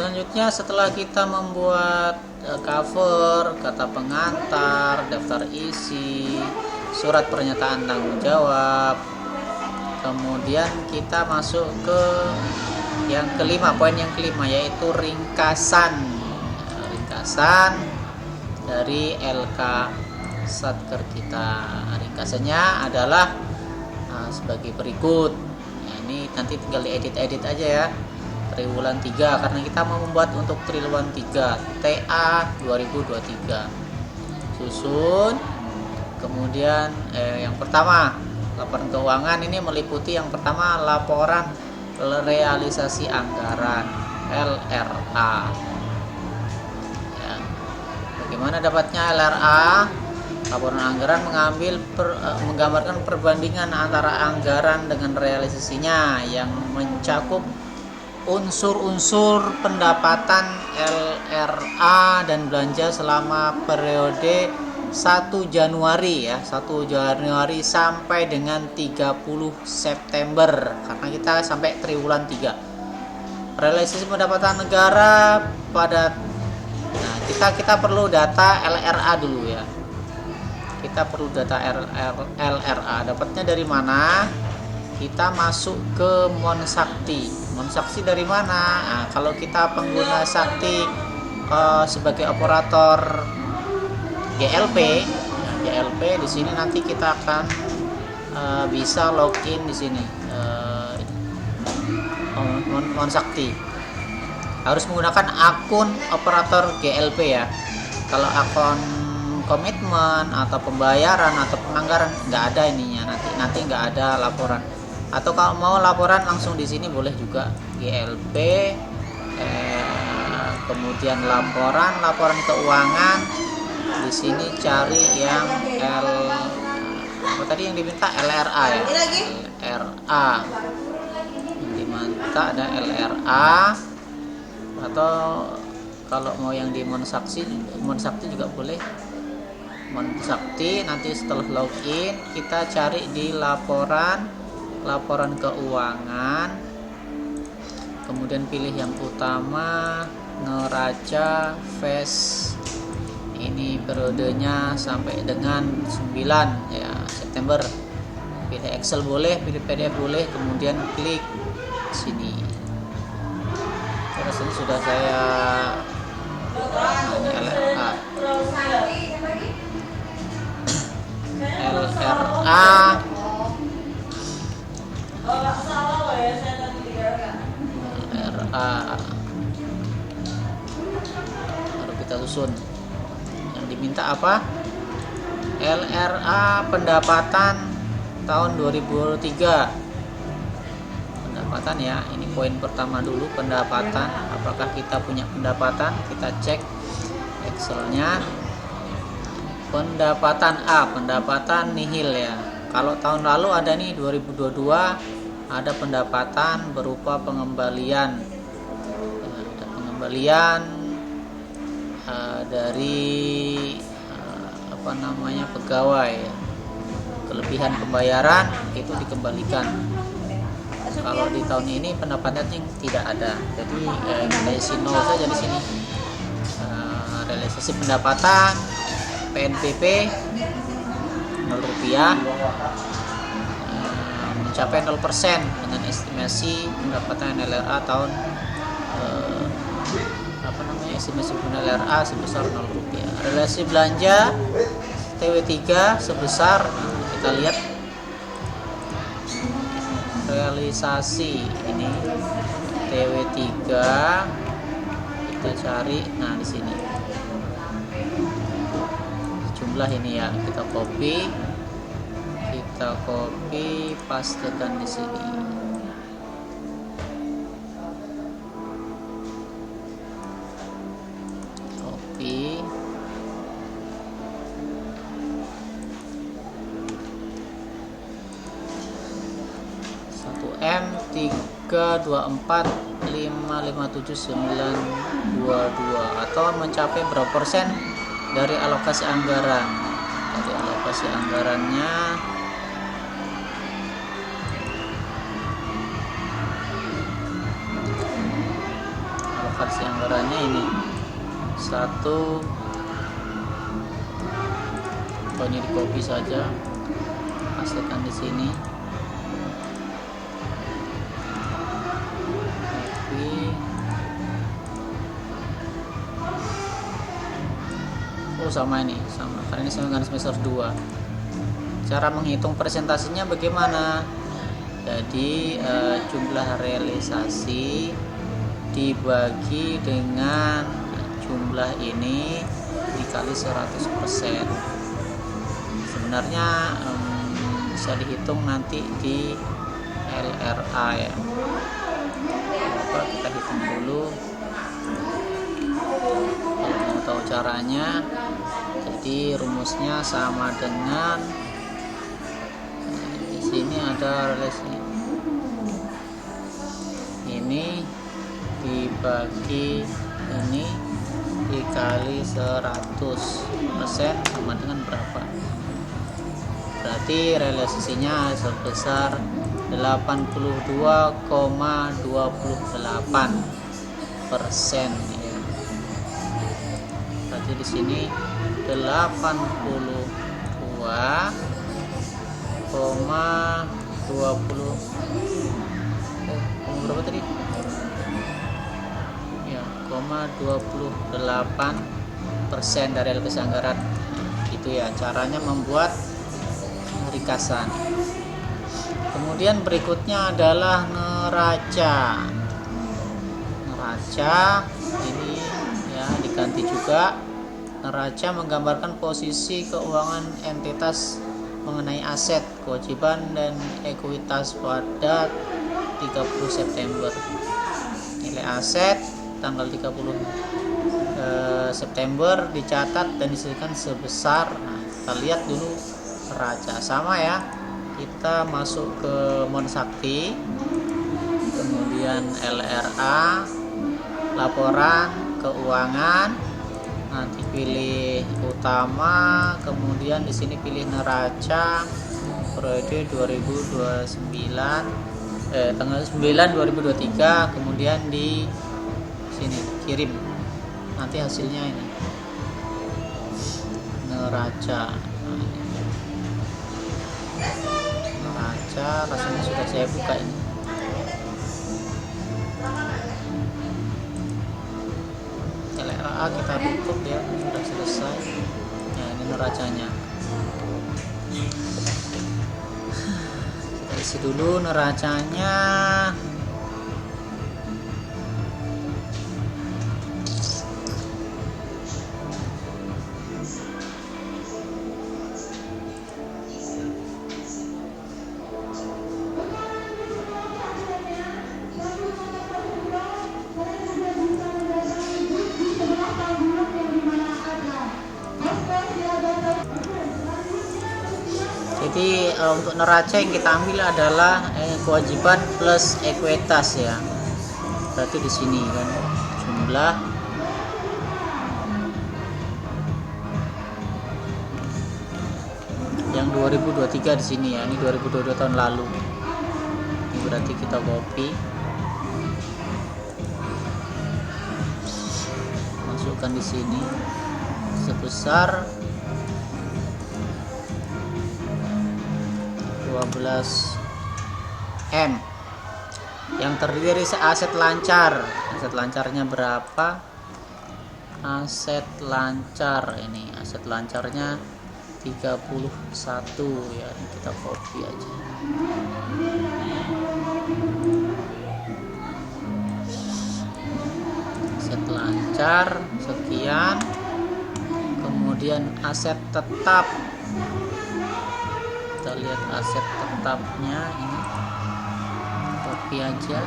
Selanjutnya setelah kita membuat cover, kata pengantar, daftar isi, surat pernyataan tanggung jawab, kemudian kita masuk ke yang kelima, poin yang kelima, yaitu ringkasan dari LK Satker kita. Ringkasannya adalah sebagai berikut. Nah, ini nanti tinggal diedit aja ya. Triwulan 3, karena kita mau membuat untuk triwulan 3 TA 2023. Susun. Kemudian yang pertama, laporan keuangan ini meliputi yang pertama laporan realisasi anggaran LRA. Ya. Bagaimana dapatnya LRA? Laporan anggaran menggambarkan perbandingan antara anggaran dengan realisasinya yang mencakup unsur-unsur pendapatan LRA dan belanja selama periode 1 Januari sampai dengan 30 September, karena kita sampai triwulan 3. Realisasi pendapatan negara kita perlu data LRA dulu ya. Kita perlu data LRA. Dapatnya dari mana? Kita masuk ke Monsakti. Monsakti dari mana? Nah, kalau kita pengguna Sakti sebagai operator GLP di sini nanti kita akan bisa login di sini. Monsakti harus menggunakan akun operator GLP ya. Kalau akun komitmen atau pembayaran atau penganggaran nggak ada ininya, nanti nggak ada laporan. Atau kalau mau laporan langsung di sini boleh juga, GLP, kemudian laporan keuangan. Di sini cari yang tadi yang diminta LRA ya. LRA yang diminta ada LRA. Atau kalau mau yang di Monsakti juga boleh. Monsakti, nanti setelah login kita cari di laporan keuangan, kemudian pilih yang utama neraca Fes. Ini periodenya sampai dengan 9 ya September. Pilih Excel boleh, pilih PDF boleh, kemudian klik sini. Terus ini sudah saya ini LRA. Baru kita susun. Yang diminta apa? LRA pendapatan tahun 2023. Pendapatan ya. Ini poin pertama dulu, pendapatan. Apakah kita punya pendapatan? Kita cek Excelnya. Pendapatan A, pendapatan nihil ya. Kalau tahun lalu ada nih 2022 ada pendapatan berupa pengembalian. Ada pengembalian dari pegawai. Kelebihan pembayaran itu dikembalikan. Kalau di tahun ini pendapatannya tidak ada. Jadi kita isi 0 saja di sini. Realisasi pendapatan PNBP 0 rupiah, mencapai 0% dengan estimasi pendapatan LRA tahun estimasi pendapatan LRA sebesar 0 rupiah. Realisasi belanja TW3 sebesar, kita lihat realisasi ini TW3, kita cari, nah di sini jumlah ini ya, kita copy pastekan di sini. Copy. M324557922 atau mencapai berapa persen dari alokasi anggaran. Dari alokasi anggarannya alokasi anggarannya ini satu. Ini di copy saja, pastikan di sini. Oh sama ini, sama karena ini sama dengan semester 2. Cara menghitung presentasinya bagaimana? Jadi jumlah realisasi dibagi dengan jumlah ini dikali 100%. Sebenarnya bisa dihitung nanti di LRA ya. Coba kita hitung dulu. Kalau mau tahu caranya, jadi rumusnya sama dengan di sini ada relasi ini dibagi ini dikali 100% sama dengan berapa? Berarti realisasinya sebesar 82,28% ya. Berarti di sini 82,20 berapa tadi? Ya, 28% dari alokasi anggaran. Itu ya caranya membuat ringkasan. Kemudian berikutnya adalah neraca. Neraca ini ya diganti juga. Neraca menggambarkan posisi keuangan entitas mengenai aset, kewajiban dan ekuitas pada 30 September. Nilai aset tanggal 30 September dicatat dan disediakan sebesar. Nah, kita lihat dulu neraca sama ya. Kita masuk ke Monsakti, kemudian LRA, laporan keuangan, nanti pilih utama, kemudian di sini pilih neraca periode 2029 tanggal 9 2023, kemudian di sini kirim. Nanti hasilnya ini neraca. Neraca rasanya sudah saya buka ini. LRA kita tutup ya, sudah selesai. Nah, ini neracanya. Kita isi dulu neracanya. Jadi untuk neraca yang kita ambil adalah kewajiban plus ekuitas ya. Berarti di sini kan jumlah yang 2023 di sini ya. Ini 2022 tahun lalu. Ini berarti kita copy, masukkan di sini sebesar 12M yang terdiri dari aset lancar. Aset lancarnya berapa? Aset lancar ini, aset lancarnya 31 ya, ini kita copy aja. Aset lancar sekian, kemudian aset tetap. Kita lihat aset tetapnya ini, copy aja.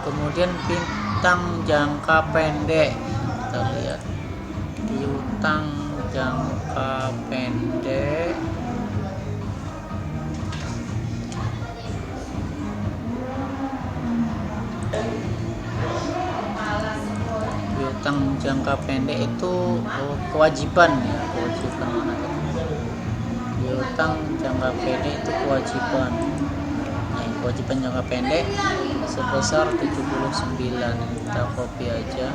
Kemudian piutang jangka pendek, kita lihat piutang jangka pendek. Piutang jangka pendek itu kewajiban ya, kewajiban mana tadi? utang jangka pendek itu kewajiban. Nah, kewajiban jangka pendek sebesar 79. Kita copy aja.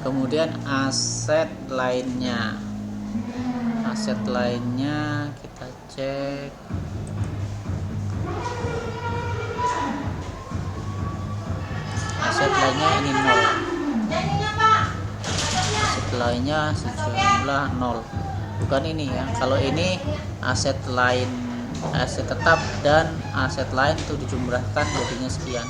Kemudian aset lainnya. Aset lainnya kita cek. Aset lainnya ini 0. Aset lainnya sejumlah 0. Bukan ini ya. Kalau ini aset lain, aset tetap dan aset lain itu dijumlahkan jadinya sekian.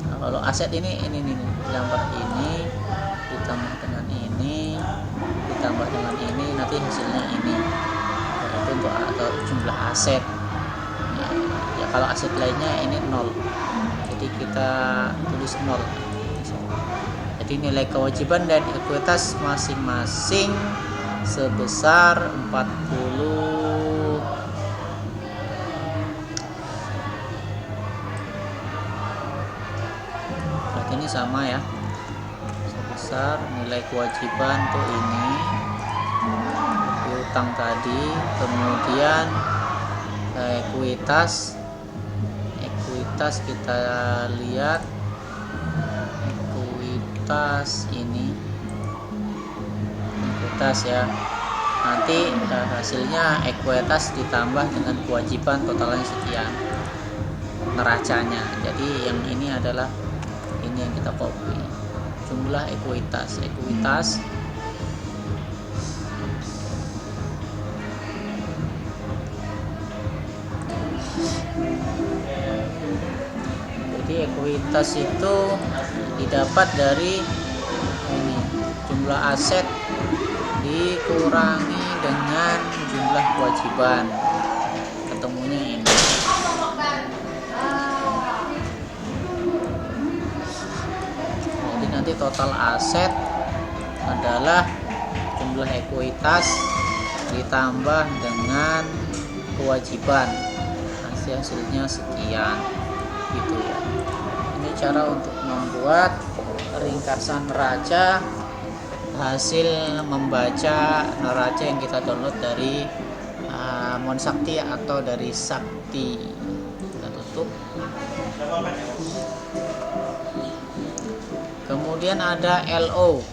Nah, kalau aset ini ditambah ini ditambah dengan ini ditambah dengan ini, nanti hasilnya ini, yaitu untuk atau jumlah aset ya. Kalau aset lainnya ini 0, jadi kita tulis 0. Jadi nilai kewajiban dan ekuitas masing-masing sebesar 40. Berarti ini sama ya, sebesar nilai kewajiban tuh ini utang tadi, kemudian ekuitas kita lihat ekuitas ini, ekuitas ya, nanti hasilnya ekuitas ditambah dengan kewajiban totalnya sekian neracanya. Jadi yang ini adalah ini yang kita copy, jumlah ekuitas jadi ekuitas itu didapat dari ini, jumlah aset dikurangi dengan jumlah kewajiban, ketemunya ini. Jadi nanti total aset adalah jumlah ekuitas ditambah dengan kewajiban, hasilnya sekian gitu ya. Ini cara untuk membuat ringkasan neraca hasil membaca neraca yang kita download dari Monsakti atau dari Sakti. Kita tutup. Kemudian ada LO,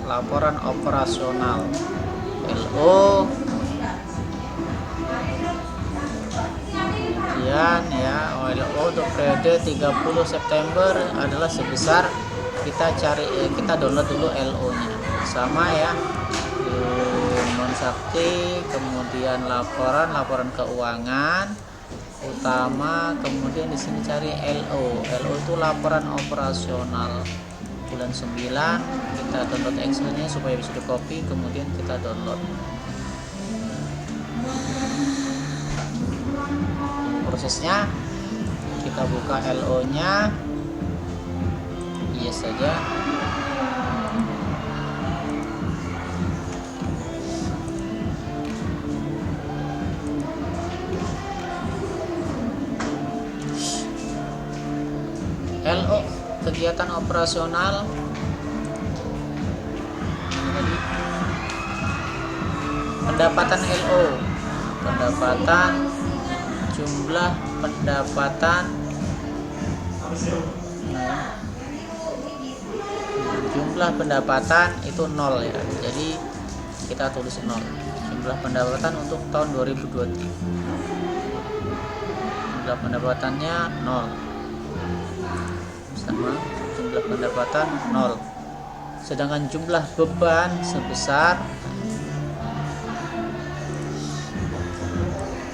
laporan operasional. LO kemudian ya, LO untuk periode 30 September adalah sebesar, kita download dulu LO nya sama ya, di Monsakti, kemudian laporan keuangan utama, kemudian di sini cari LO itu laporan operasional bulan 9. Kita download Excelnya supaya bisa di copy, kemudian kita download. Prosesnya kita buka LO nya, yes saja. LO kegiatan operasional pendapatan LO, pendapatan, jumlah pendapatan, jumlah pendapatan itu 0 ya, jadi kita tulis 0. Jumlah pendapatan untuk tahun 2023, jumlah pendapatannya 0 sama jumlah pendapatan 0. Sedangkan jumlah beban sebesar,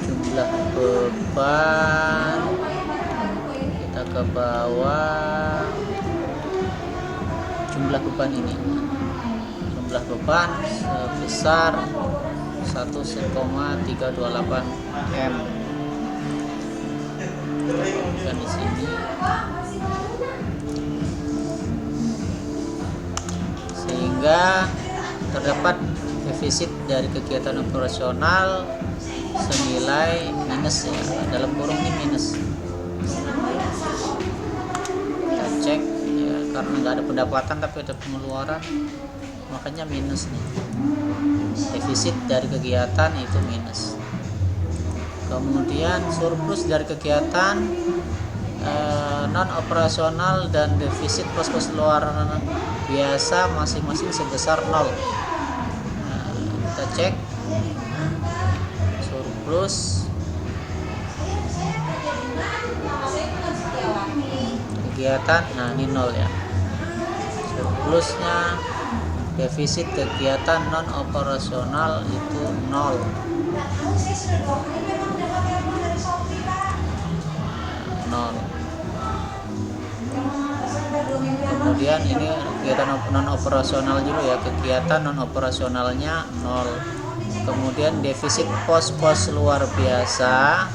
jumlah beban kita ke bawah, jumlah beban ini, jumlah beban sebesar 1,328 M. Dan di sini sehingga terdapat defisit dari kegiatan operasional senilai minus ya, dalam kurung ini minus. Kita cek ya, karena nggak ada pendapatan tapi ada pengeluaran, makanya minus nih. Defisit dari kegiatan itu minus. Kemudian surplus dari kegiatan non operasional dan defisit pos-pos luar biasa masing-masing sebesar 0. Nah, kita cek surplus kegiatan, nah ini 0 ya. Surplusnya defisit kegiatan non operasional itu 0. Kemudian ini kegiatan non operasional dulu ya, kegiatan non operasionalnya 0. Kemudian defisit pos-pos luar biasa,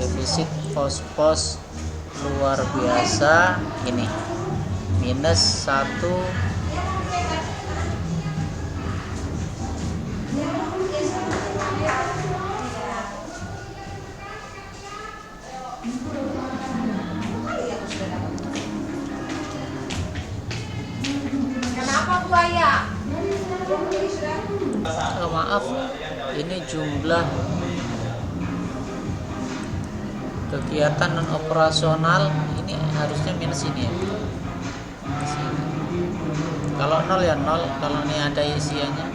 defisit pos-pos luar biasa ini minus 1. Maaf, ini jumlah kegiatan non operasional ini harusnya minus ini ya. Kalau 0 ya 0, kalau ini ada isiannya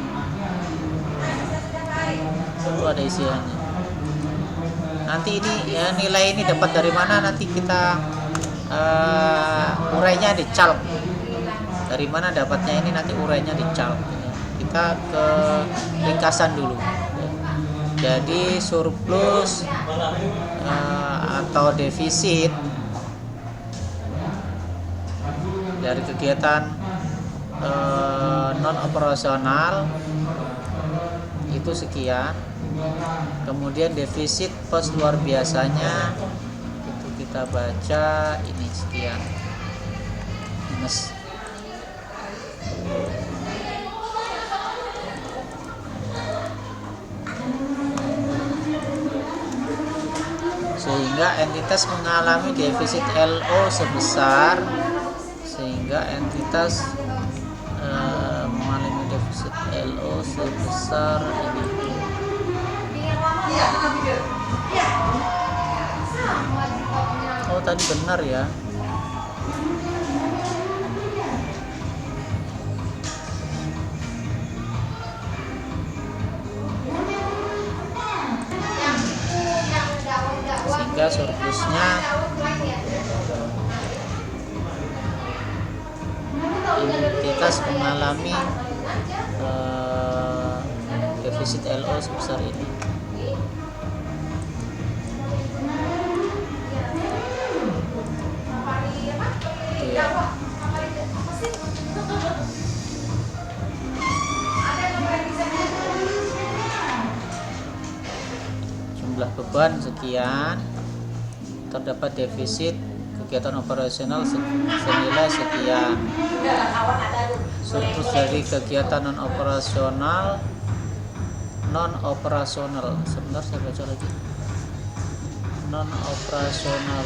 itu ada isiannya. Nanti ini ya, nilai ini dapat dari mana, nanti kita urainya di calc. Dari mana dapatnya ini, nanti urainya di calc. Kita ke ringkasan dulu. Jadi surplus atau defisit dari kegiatan non operasional itu sekian. Kemudian defisit pos luar biasanya itu kita baca ini sekian minus. Sehingga entitas mengalami defisit LO sebesar, sehingga entitas mengalami defisit LO sebesar ini. Oh tadi benar ya. Sehingga surplusnya entitas mengalami defisit LO sebesar ini. Jumlah beban sekian, terdapat defisit kegiatan operasional senilai sekian. Surplus dari kegiatan non operasional sebentar saya baca lagi. Non operasional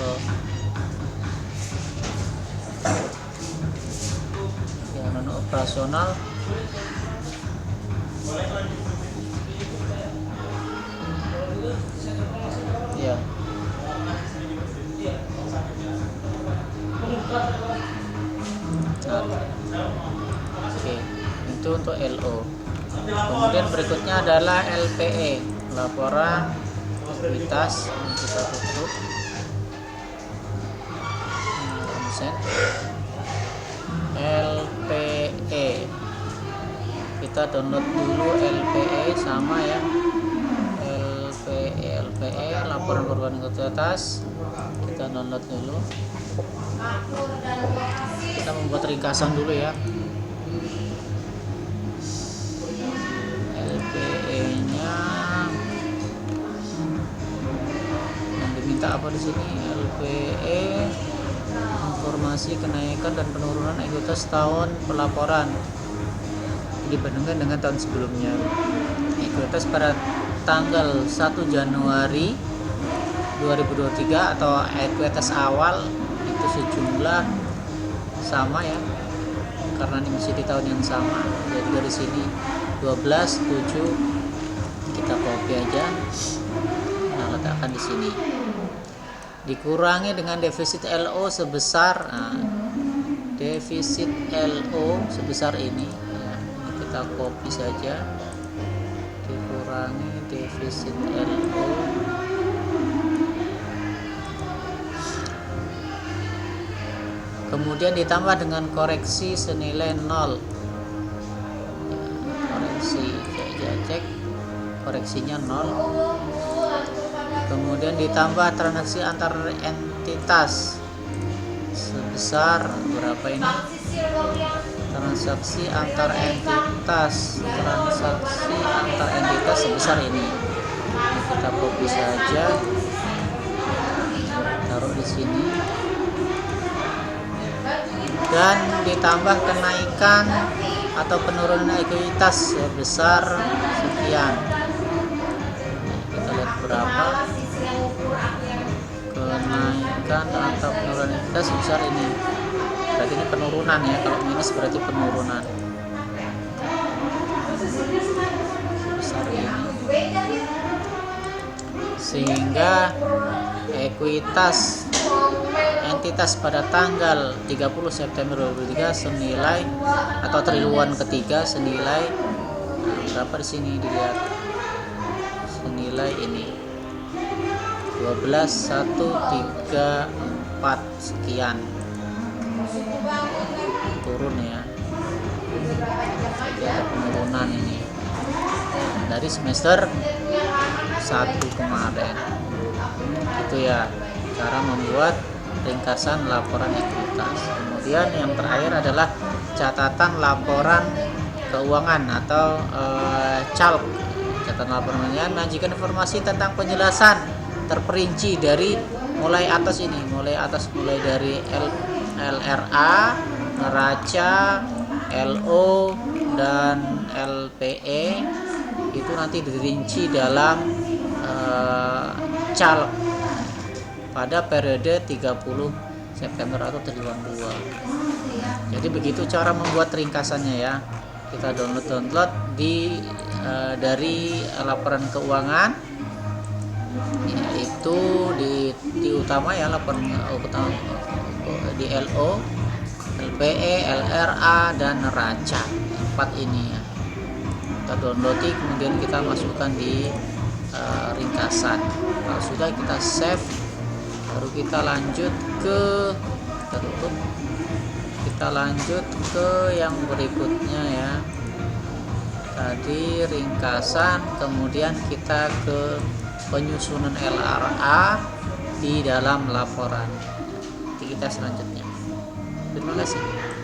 ya, non operasional ya. Oke, itu untuk LO. Kemudian berikutnya adalah LPE, laporan aktivitas. Kita tutup. LPE, kita download dulu LPE sama ya. LPE laporan perubahan aktivitas, kita download dulu. Kita membuat ringkasan dulu ya. LPE-nya yang diminta apa di sini? LPE informasi kenaikan dan penurunan ekuitas tahun pelaporan dibandingkan dengan tahun sebelumnya. Ekuitas pada tanggal 1 Januari 2023 atau ekuitas awal itu sejumlah sama ya, karena ini masih di tahun yang sama. Jadi dari sini 12 7 kita copy aja, nah letakkan di sini, dikurangi dengan defisit LO sebesar defisit LO sebesar ini ya, kita copy saja, dikurangi defisit LO kemudian ditambah dengan koreksi senilai 0. Koreksi cek koreksinya 0, kemudian ditambah transaksi antar entitas sebesar berapa ini, transaksi antar entitas sebesar ini. Kita copy saja, taruh di sini, dan ditambah kenaikan atau penurunan ekuitas sebesar sekian. Kita lihat berapa kenaikan atau penurunan ekuitas sebesar ini. Berarti ini penurunan ya, kalau minus berarti penurunan sebesar ini, sehingga ekuitas entitas pada tanggal 30 September 2023 senilai atau triwulan ketiga senilai berapa di sini dilihat, senilai ini 12.134 sekian, turun ya. Jadi ada penurunan ini dari semester 1 kemarin. Itu ya cara membuat ringkasan laporan ekuitas. Kemudian yang terakhir adalah catatan laporan keuangan atau CALK. Catatan laporan keuangan menyajikan informasi tentang penjelasan terperinci dari mulai atas mulai dari LRA, neraca, LO dan LPE, itu nanti dirinci dalam CALK pada periode 30 September atau triwulan 2. Jadi begitu cara membuat ringkasannya ya. Kita download dari laporan keuangan, yaitu di utama ya, laporan utama di LO, LPE, LRA dan neraca, 4 ini ya. Kita download, kemudian kita masukkan di ringkasan. Kalau sudah kita save, baru kita lanjut ke yang berikutnya ya. Tadi ringkasan, kemudian kita ke penyusunan LRA di dalam laporan. Nanti kita selanjutnya. Terima kasih.